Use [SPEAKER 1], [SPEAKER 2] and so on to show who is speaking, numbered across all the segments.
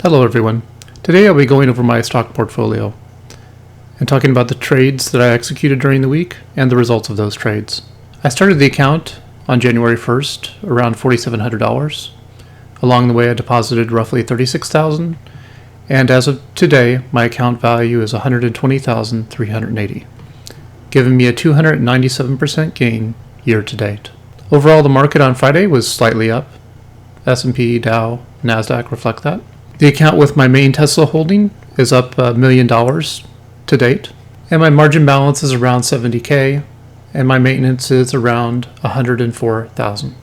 [SPEAKER 1] Hello everyone. Today I'll be going over my stock portfolio and talking about the trades that I executed during the week and the results of those trades. I started the account on January 1st around $4,700. Along the way I deposited roughly $36,000, and as of today my account value is $120,380, giving me a 297% gain year to date. Overall, the market on Friday was slightly up. S&P, Dow, NASDAQ reflect that. The account with my main Tesla holding is up $1 million to date, and my margin balance is around $70K, and my maintenance is around $104,000.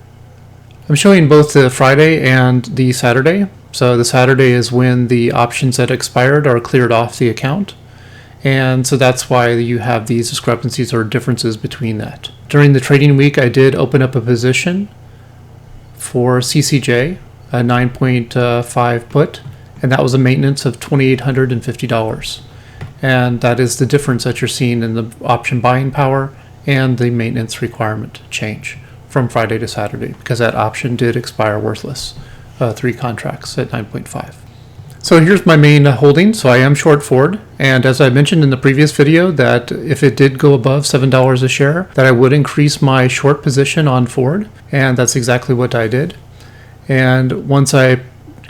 [SPEAKER 1] I'm showing both the Friday and the Saturday. So the Saturday is when the options that expired are cleared off the account, and so that's why you have these discrepancies or differences between that. During the trading week, I did open up a position for CCJ, a 9.5 put, and that was a maintenance of $2,850. And that is the difference that you're seeing in the option buying power and the maintenance requirement change from Friday to Saturday, because that option did expire worthless, 3 contracts at 9.5. So here's my main holding. So I am short Ford, and as I mentioned in the previous video, that if it did go above $7 a share, that I would increase my short position on Ford, and that's exactly what I did. And once I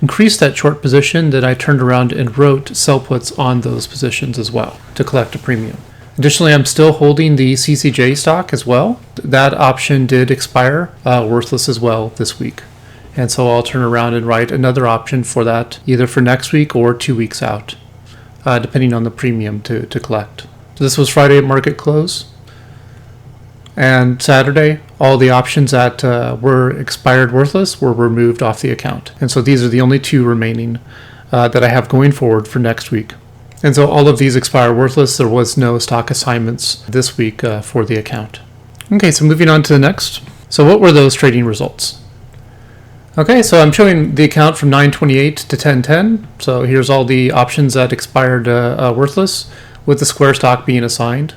[SPEAKER 1] increased that short position, then I turned around and wrote sell puts on those positions as well to collect a premium. Additionally, I'm still holding the CCJ stock as well. That option did expire worthless as well this week. And so I'll turn around and write another option for that either for next week or 2 weeks out, depending on the premium to collect. So this was Friday at market close. And Saturday, all the options that were expired worthless were removed off the account. And so these are the only 2 remaining that I have going forward for next week. And so all of these expire worthless. There was no stock assignments this week for the account. Okay, so moving on to the next. So what were those trading results? Okay, so I'm showing the account from 9/28 to 10/10. So here's all the options that expired worthless, with the square stock being assigned.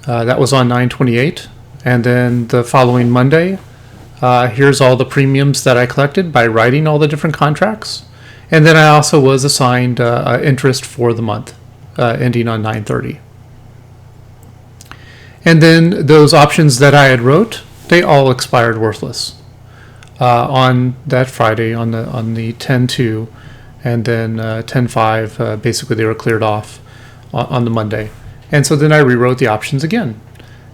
[SPEAKER 1] That was on 9/28. And then the following Monday, here's all the premiums that I collected by writing all the different contracts. And then I also was assigned interest for the month, ending on 9/30. And then those options that I had wrote, they all expired worthless on that Friday, on the 10/2, and then 10/5. Basically, they were cleared off on the Monday. And so then I rewrote the options again.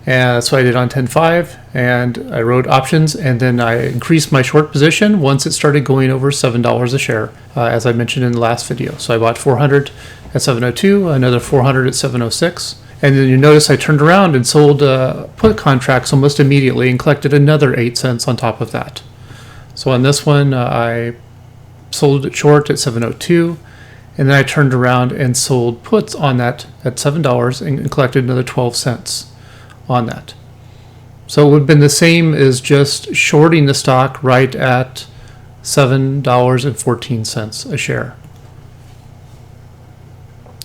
[SPEAKER 1] And so I did on 10/5, and I wrote options, and then I increased my short position once it started going over $7 a share, as I mentioned in the last video. So I bought 400 at 702, another 400 at 706. And then you notice I turned around and sold put contracts almost immediately and collected another 8 cents on top of that. So on this one, I sold it short at 702. And then I turned around and sold puts on that at $7 and collected another 12 cents on that. So it would have been the same as just shorting the stock right at $7.14 a share,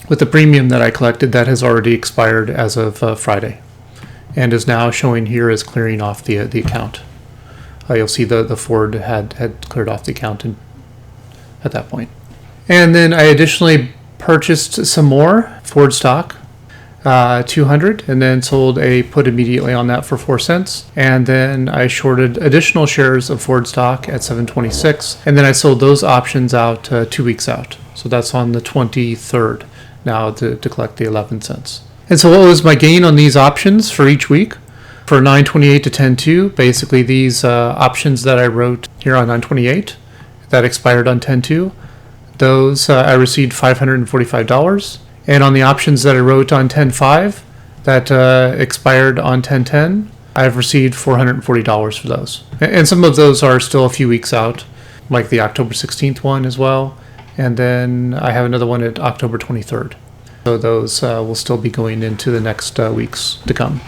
[SPEAKER 1] with the premium that I collected that has already expired as of Friday and is now showing here as clearing off the account. You'll see the Ford had cleared off the account at that point. And then I additionally purchased some more Ford stock, 200, and then sold a put immediately on that for 4 cents. And then I shorted additional shares of Ford stock at 726, and then I sold those options out 2 weeks out. So that's on the 23rd now to collect the 11 cents. And so what was my gain on these options for each week? For 9/28 to 10/2, basically these options that I wrote here on 9/28 that expired on 10/2, those I received $545. And on the options that I wrote on 10/5 that expired on 10/10, I've received $440 for those. And some of those are still a few weeks out, like the October 16th one as well. And then I have another one at October 23rd. So those will still be going into the next weeks to come.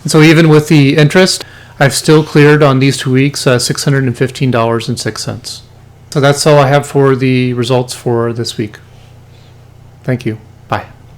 [SPEAKER 1] And so even with the interest, I've still cleared on these 2 weeks $615.06. So that's all I have for the results for this week. Thank you.